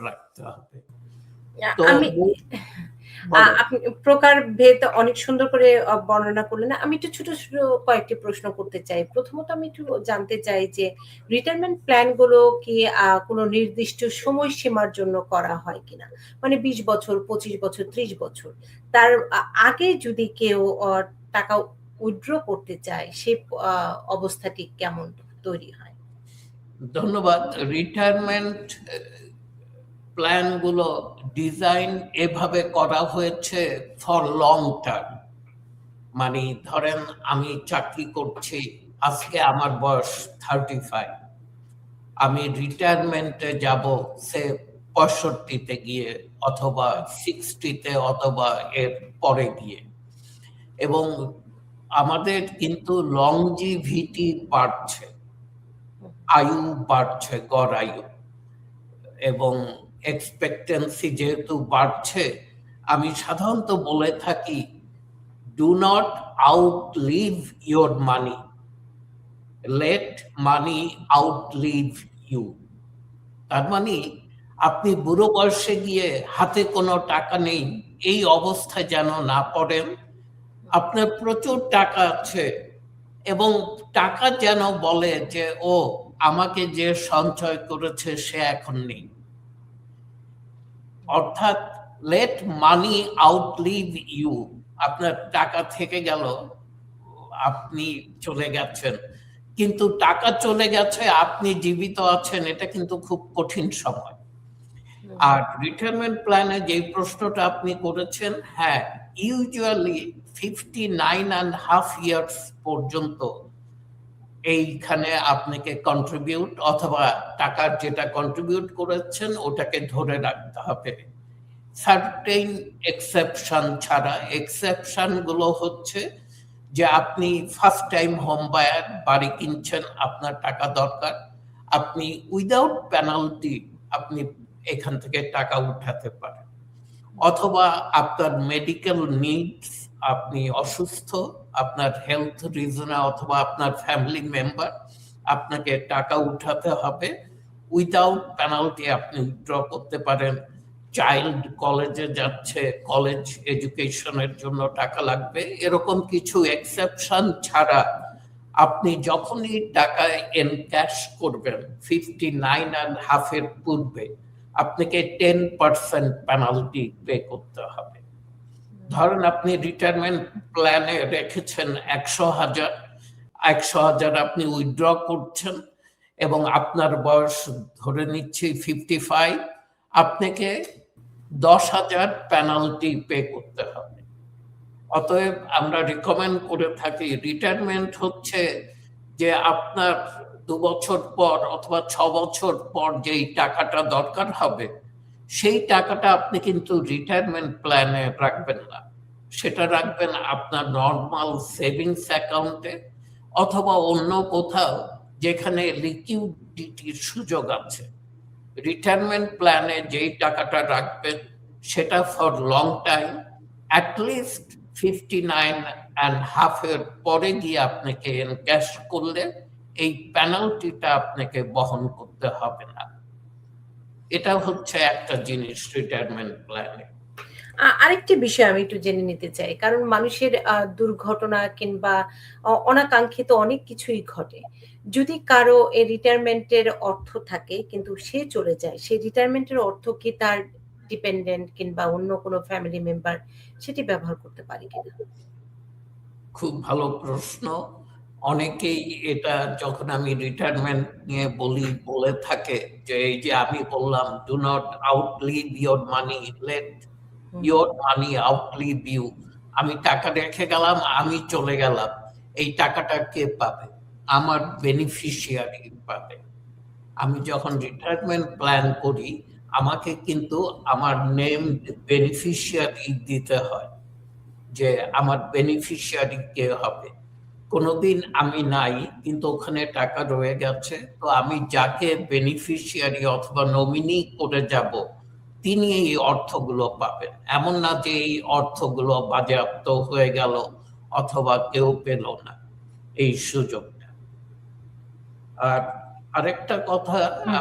রাখতে হবে। আ তো আমি বলেন। আপনি প্রকারভেদ অনেক সুন্দর করে বর্ণনা করলেন। আমি একটু ছোট, ছোট কয়েকটি প্রশ্ন করতে চাই। প্রথমত আমি একটু জানতে চাই যে রিটায়ারমেন্ট প্ল্যান গুলো কি কোনো নির্দিষ্ট সময়সীমার জন্য করা হয় কিনা? মানে ২০ বছর, ২৫ বছর, ৩০ বছর। তার আগে যদি কেউ টাকা উইথড্র করতে চায়, সে আ অবস্থাটি কেমন তৈরি হয়? ধন্যবাদ। রিটায়ারমেন্ট প্ল্যান গুলো ডিজাইন এভাবে করা হয়েছে ফর লং টার্ম। মানে ধরেন আমি চাকরি করছি, আজকে আমার বয়স 35, আমি রিটায়ারমেন্টে যাব সে 65-তে গিয়ে অথবা 60-তে অথবা এর পরে গিয়ে। এবং আমাদের কিন্তু লংজিভিটি বাড়ছে, আয়ু বাড়ছে, গড় আয়ু, এবং এক্সপেক্টেন্সি যেহেতু বাড়ছে, আমি সাধারণত বলে থাকি do not outlive your money, let money outlive you. তার মানে আপনি বুড়ো বয়সে গিয়ে হাতে কোনো টাকা নেই এই অবস্থায় যেন না পড়েন। আপনার প্রচুর টাকা আছে এবং টাকা যেন বলে যে ও আমাকে যে সঞ্চয় করেছে সে এখন নেই। অর্থাৎ লেট মানি আউটলিভ ইউ। আপনার টাকা থেকে গেল, আপনি চলে গেছেন, কিন্তু টাকা চলে গেছে, আপনি জীবিত আছেন, এটা কিন্তু খুব কঠিন সময়। আর রিটায়ারমেন্ট প্ল্যানে যে প্রশ্নটা আপনি করেছেন, হ্যাঁ, ইউজুয়ালি 59.5 ইয়ার্স পর্যন্ত এইখানে আপনাকে কন্ট্রিবিউট অথবা টাকার যেটা কন্ট্রিবিউট করেছেন ওটাকে ধরে রাখতে হবে, সার্টেন এক্সেপশন ছাড়া। এক্সেপশন গুলো হচ্ছে যে আপনি ফার্স্ট টাইম হোম বায়ার, বাড়ি কিনছেন, আপনার টাকা দরকার, আপনি উইদাউট পেনাল্টি আপনি এখান থেকে টাকা উঠাতে পারেন। অথবা আপনার মেডিকেল নিডস, আপনি অসুস্থ, আপনার হেলথ রিজনে অথবা আপনার ফ্যামিলি মেম্বার, আপনাকে টাকা উঠাতে হবে, উইদাউট পেনাল্টি আপনি উইথড্র করতে পারেন। চাইল্ড কলেজে যাচ্ছে, কলেজ এডুকেশনের জন্য টাকা লাগবে, এরকম কিছু এক্সেপশন ছাড়া আপনি যখনই টাকা এনক্যাশ করবেন 59.5 এর পূর্বে আপনাকে 10% পেনাল্টি পে করতে হবে। ধরেন আপনি রিটায়ারমেন্ট প্ল্যানে রেখেছেন 100,000 আপনি উইথড্র করছেন এবং আপনার বয়স ধরে নিচ্ছি 55, আপনাকে 10,000 পেনাল্টি পে করতে হবে। অতএব আমরা রিকমেন্ড করে থাকি, রিটায়ারমেন্ট হচ্ছে যে আপনার 2 বছর পর অথবা 6 বছর পর যেই টাকাটা দরকার হবে সেই টাকাটা আপনি কিন্তু রিটায়ারমেন্ট প্ল্যানে রাখবেন না, সেটা রাখবেন আপনার নর্মাল সেভিংস অ্যাকাউন্টে অথবা অন্য কোথাও যেখানে লিকুইডিটির সুযোগ আছে। রিটায়ারমেন্ট প্ল্যানে যেই টাকাটা রাখবেন সেটা ফর লং টাইম, অ্যাটলিস্ট 59.5 এর পরে গিয়ে আপনাকে এনক্যাশ করলে এই পেনাল্টিটা আপনাকে বহন করতে হবে না। এটা হচ্ছে একটা জিনিস রিটায়ারমেন্ট প্ল্যানে। আরেকটি বিষয় আমি একটু জেনে নিতে চাই। কারণ মানুষের দুর্ঘটনা কিংবা অনাকাঙ্ক্ষিত অনেক কিছুই ঘটে। যদি কারো এই রিটায়ারমেন্টের অর্থ থাকে কিন্তু সে চলে যায়, সেই রিটায়ারমেন্টের অর্থ কি তার ডিপেন্ডেন্ট কিংবা অন্য কোনো ফ্যামিলি মেম্বার সেটি ব্যবহার করতে পারে কিনা? খুব ভালো প্রশ্ন। অনেকেই এটা যখন আমি রিটায়ারমেন্ট নিয়ে বলে থাকে যে এই যে আমি বললাম do not outlive your money, let your money outlive you. আমি টাকা রেখে গেলাম, আমি চলে গেলাম, এই টাকাটা কে পাবে? আমার বেনিফিশিয়ারি পাবে। আমি যখন রিটায়ারমেন্ট প্ল্যান করি আমাকে কিন্তু আমার নেমড বেনিফিশিয়ারি দিতে হয় যে আমার বেনিফিশিয়ারি কে হবে। কোনোদিন আমি নাই কিন্তু ওখানে টাকা রয়ে গেছে, তো আমি যাকে বেনিফিশিয়ারি অথবা নমিনি করে যাব তিনি এই অর্থগুলো পাবেন। এমন না যে এই অর্থগুলো বাজেয়াপ্ত হয়ে গেল অথবা কেউ পেল না এই সুযোগটা। আর আরেকটা কথা আমি